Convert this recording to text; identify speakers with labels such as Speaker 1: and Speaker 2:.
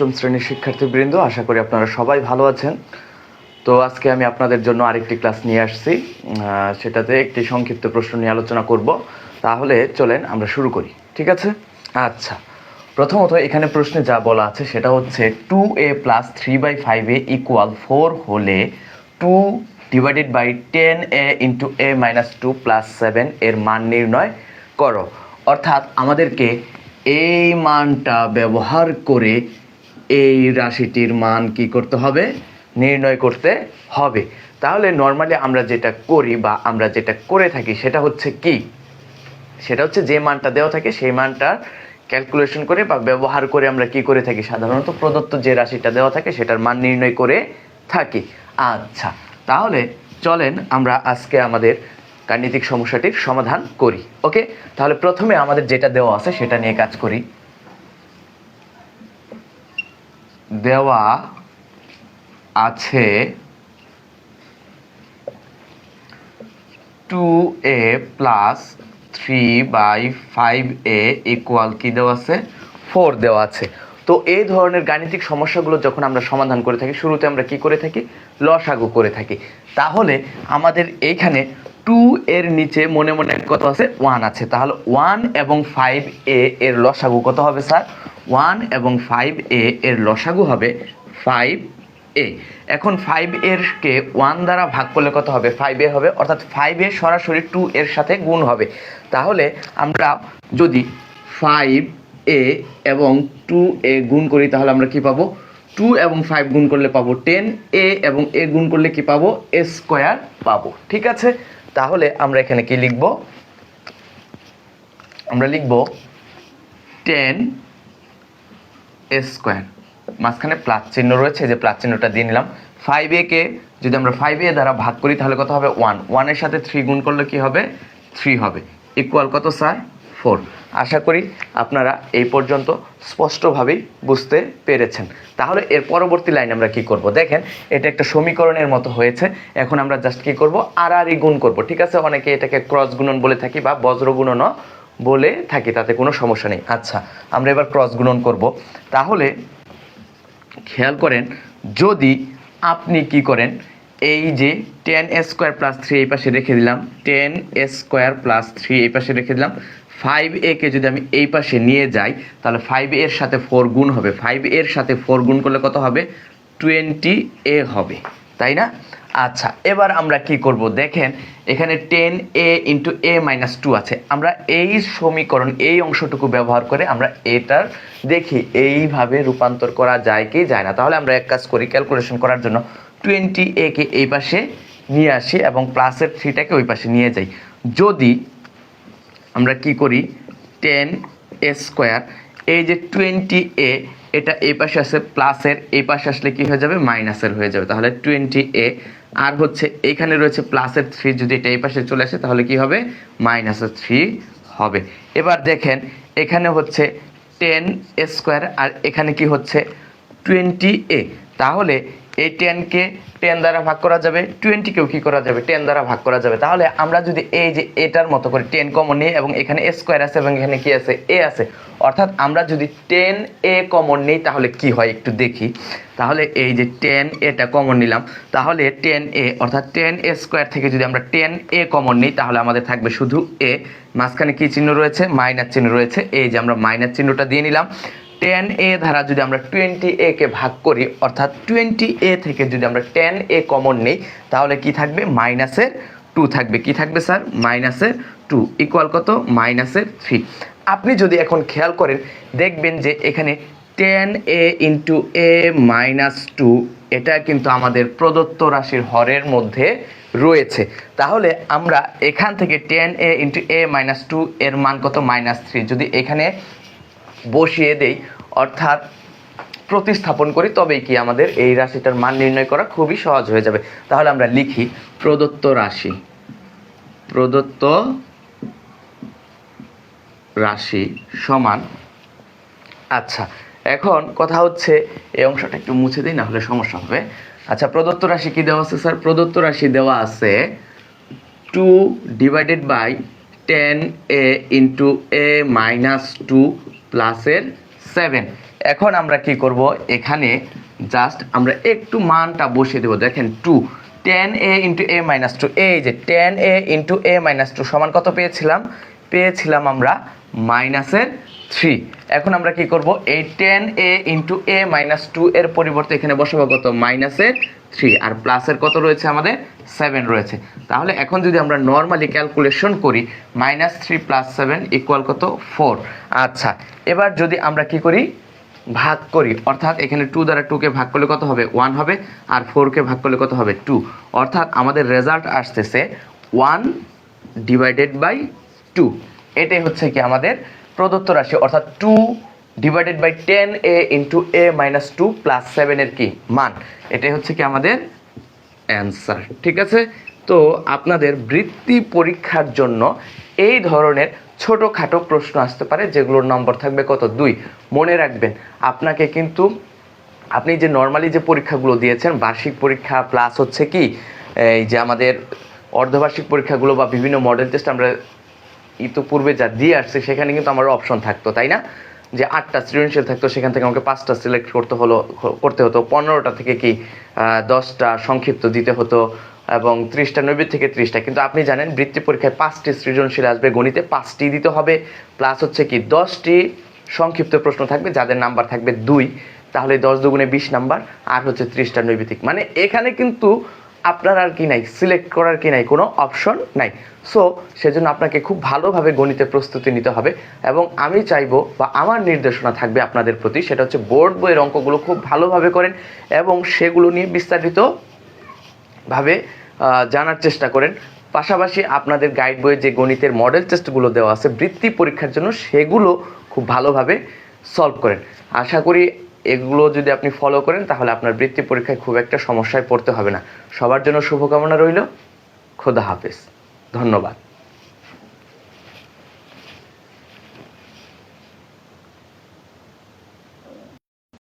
Speaker 1: অষ্টম শ্রেণীর শিক্ষার্থীবৃন্দ, আশা করি আপনারা সবাই ভালো আছেন। তো আজকে আমি আপনাদের জন্য আরেকটি ক্লাস নিয়ে আসছি, সেটাতে একটি সংক্ষিপ্ত প্রশ্ন নিয়ে আলোচনা করব। তাহলে চলেন আমরা শুরু করি, ঠিক আছে? আচ্ছা, প্রথমত এখানে প্রশ্নে যা বলা আছে সেটা হচ্ছে 2a + 3/5a = 4 হলে 2 ডিভাইডেড বাই 10a × a - 2 + 7 এর মান নির্ণয় করো। অর্থাৎ আমাদেরকে এই মানটা ব্যবহার করে এই রাশিটির মান কি করতে হবে? নির্ণয় করতে হবে। তাহলে নর্মালি আমরা যেটা করি বা আমরা যেটা করে থাকি সেটা হচ্ছে কি? সেটা হচ্ছে যে মানটা দেওয়া থাকে সেই মানটা ক্যালকুলেশন করে বা ব্যবহার করে আমরা কি করে থাকি? সাধারণত প্রদত্ত যে রাশিটা দেওয়া থাকে সেটার মান নির্ণয় করে থাকি। আচ্ছা, তাহলে চলেন আমরা আজকে আমাদের গাণিতিক সমস্যাটির সমাধান করি। ওকে, তাহলে প্রথমে আমাদের যেটা দেওয়া আছে সেটা নিয়ে কাজ করি। দেওয়া আছে 2a + 3/5a = কি দেওয়া আছে? 4 দেওয়া আছে। তো এই ধরনের গাণিতিক সমস্যাগুলো যখন আমরা সমাধান করে থাকি, শুরুতে আমরা কি করে থাকি? লসাগু করে থাকি। তাহলে আমাদের এইখানে 2 এর নিচে মনে মনে কত আছে? 1 আছে। তাহলে 1 এবং 5a এর লসাগু কত হবে স্যার? 1 এবং 5a এর লসাগু হবে 5a। এখন 5 এর কে 1 দ্বারা ভাগ করলে কত হবে? 5a হবে, অর্থাৎ 5a সরাসরি 2 এর সাথে গুণ হবে। তাহলে আমরা যদি 5a এবং 2a গুণ করি তাহলে আমরা কি পাবো? 2 এবং 5 গুণ করলে পাবো 10, a এবং a গুণ করলে কি পাবো? a স্কয়ার পাবো। ঠিক আছে, তাহলে আমরা এখানে কি লিখব? আমরা লিখব 10a স্কয়ার, মাঝখানে প্লাস চিহ্ন রয়েছে, যে প্লাস চিহ্নটা দিয়ে নিলাম। 5a কে যদি আমরা 5a দ্বারা ভাগ করি তাহলে কত হবে? 1 1 এর সাথে 3 গুণ করলে কি হবে? 3 হবে, ইকুয়াল কত স্যার? 4। আশা করি আপনারা এই পর্যন্ত স্পষ্টভাবেই বুঝতে পেরেছেন। তাহলে এর পরবর্তী লাইন আমরা কি করব? দেখেন, এটা একটা সমীকরণের মতো হয়েছে। এখন আমরা জাস্ট কি করব? আর গুণ করব। ঠিক আছে, অনেকে এটাকে ক্রস গুণন বলে থাকি বা বজ্র গুণনও বলে থাকি, তাতে কোনো সমস্যা নেই। আচ্ছা, আমরা এবার ক্রস গুণন করব। তাহলে খেয়াল করেন, যদি আপনি কি করেন, এই যে 10a² + 3 এই পাশে রেখে দিলাম, 10a² + 3 এই পাশে রেখে দিলাম, 5a কে যদি আমি এই পাশে নিয়ে যাই তাহলে 5a এর সাথে 4 গুণ হবে। 5a এর সাথে 4 গুণ করলে কত হবে? 20a হবে, তাই না? আচ্ছা, এবার আমরা কি করব? দেখেন, এখানে 10a × a - 2 আছে। আমরা এই সমীকরণ, এই অংশটুকু ব্যবহার করে আমরা এটার দেখি এইভাবে রূপান্তর করা যায় কি যায় না। তাহলে আমরা এক কাজ করি, ক্যালকুলেশন করার জন্য 20a কে এই পাশে নিয়ে আসি এবং প্লাসের 3টাকে ওই পাশে নিয়ে যাই। যদি আমরা কি করি, 10a², এই যে 20a এটা এই পাশে আছে, প্লাসের এই পাশে আসলে কি হয়ে যাবে? মাইনাসের হয়ে যাবে। তাহলে 20a আর হচ্ছে এখানে রয়েছে প্লাসের 3, যদি এটা এই পাশে চলে আসে তাহলে কি হবে? -3 হবে। এবার দেখেন, এখানে হচ্ছে 10a² আর এখানে কি হচ্ছে? 20a। তাহলে এই 10 কে 10 দ্বারা ভাগ করা যাবে, 20 কেও কি করা যাবে? 10 দ্বারা ভাগ করা যাবে। তাহলে আমরা যদি এই যে এটার মতো করে 10 কমন নিই এবং এখানে a² আছে এবং এখানে কি আছে? a আছে, অর্থাৎ আমরা যদি 10a কমন নিই তাহলে কি হয় একটু দেখি। তাহলে এই যে 10 এটা কমন নিলাম, তাহলে 10a অর্থাৎ 10a² থেকে যদি আমরা 10a কমন নিই তাহলে আমাদের থাকবে শুধু a, মাঝখানে কি চিহ্ন রয়েছে? মাইনাস চিহ্ন রয়েছে। এই যে আমরা মাইনাস চিহ্নটা দিয়ে নিলাম। 10a দ্বারা যদি আমরা 20a কে ভাগ করি, অর্থাৎ 20a থেকে যদি আমরা 10a কমন নেই তাহলে কি থাকবে? -2 থাকবে। কি থাকবে স্যার? -2 ইকুয়াল কত? -3। আপনি যদি এখন খেয়াল করেন দেখবেন যে এখানে 10a × a - 2 এটা কিন্তু আমাদের প্রদত্ত রাশির হরের মধ্যে রয়েছে। তাহলে আমরা এখান থেকে 10a × a - 2 এর মান কত? -3 যদি এখানে বসিয়ে দেই, অর্থাৎ প্রতিস্থাপন করি, তবেই কি আমাদের এই রাশিটার মান নির্ণয় করা খুবই সহজ হয়ে যাবে। তাহলে আমরা লিখি প্রদত্ত রাশি সমান। আচ্ছা, এখন কথা হচ্ছে এই অংশটা একটু মুছে দিই, না হলে সমস্যা হবে। আচ্ছা, প্রদত্ত রাশি কি দেওয়া আছে স্যার? প্রদত্ত রাশি দেওয়া আছে 2 ডিভাইডেড বাই 10a × a - 2 প্লাসের 7। এখন আমরা কি করব, এখানে জাস্ট আমরা একটু মানটা বসিয়ে দেবো। দেখেন 2 10a ইন্টু a মাইনাস 2, এই যে 10a ইন্টু a মাইনাস 2 সমান কত পেয়েছিলাম আমরা মাইনাসের 3। এখন আমরা কি করব, এই 10a ইন্টু a মাইনাস 2 এর পরিবর্তে এখানে বসাবো কত, মাইনাসের 3, আর প্লাসের কত রয়েছে আমাদের 7 রয়েছে। তাহলে এখন যদি আমরা নর্মালি ক্যালকুলেশন করি, -3 + 7 = কত, 4। আচ্ছা, এবার যদি আমরা কি করি, ভাগ করি, অর্থাৎ এখানে 2 দ্বারা 2 কে ভাগ করলে কত হবে, 1 হবে, আর 4 কে ভাগ করলে কত হবে, 2। অর্থাৎ আমাদের রেজাল্ট আসতেছে 1/2। এটাই হচ্ছে কি আমাদের প্রদত্ত রাশি, অর্থাৎ 2/10a into a minus 2 plus 7 এর কি মান, এটাই হচ্ছে কি আমাদের অ্যান্সার। ঠিক আছে, তো আপনাদের বৃত্তি পরীক্ষার জন্য এই ধরনের ছোটোখাটো প্রশ্ন আসতে পারে, যেগুলোর নম্বর থাকবে কত, 2। মনে রাখবেন, আপনাকে কিন্তু আপনি যে নর্মালি যে পরীক্ষাগুলো দিয়েছেন, বার্ষিক পরীক্ষা প্লাস হচ্ছে কি এই যে আমাদের অর্ধবার্ষিক পরীক্ষাগুলো বা বিভিন্ন মডেল টেস্ট আমরা ইতিপূর্বে যা দিয়ে আসছে, সেখানে কিন্তু আমার অপশন থাকতো, তাই না, যে 8টা সৃজনশীল থাকতো, সেখান থেকে আমাকে 5টা সিলেক্ট করতে হতো, 15টা থেকে কি 10টা সংক্ষিপ্ত দিতে হতো, এবং 30টা নৈবিত থেকে 30টা। কিন্তু আপনি জানেন বৃত্তি পরীক্ষায় 5টি সৃজনশীল আসবে, গণিতে 5টি দিতে হবে, প্লাস হচ্ছে কি 10টি সংক্ষিপ্ত প্রশ্ন থাকবে, যাদের নাম্বার থাকবে 2। তাহলে 10 দুগুণে 20 নাম্বার, আর হচ্ছে 30টা নৈবিতিক। মানে এখানে কিন্তু আপনার আর কি নাই, সিলেক্ট করার কি নাই, কোনো অপশন নাই। সো সেজন্য আপনাকে খুব ভালোভাবে গণিতে প্রস্তুতি নিতে হবে, এবং আমি চাইবো বা আমার নির্দেশনা থাকবে আপনাদের প্রতি, সেটা হচ্ছে বোর্ড বইয়ের অঙ্কগুলো খুব ভালোভাবে করেন এবং সেগুলো নিয়ে বিস্তারিতভাবে জানার চেষ্টা করেন। পাশাপাশি আপনাদের গাইড বইয়ে যে গণিতের মডেল টেস্টগুলো দেওয়া আছে বৃত্তি পরীক্ষার জন্য, সেগুলো খুব ভালোভাবে সলভ করেন। আশা করি এগুলো যদি আপনি ফলো করেন, তাহলে আপনার বৃত্তি পরীক্ষায় খুব একটা সমস্যায় পড়তে হবে না। সবার জন্য শুভকামনা রইল। খোদা হাফেজ, ধন্যবাদ।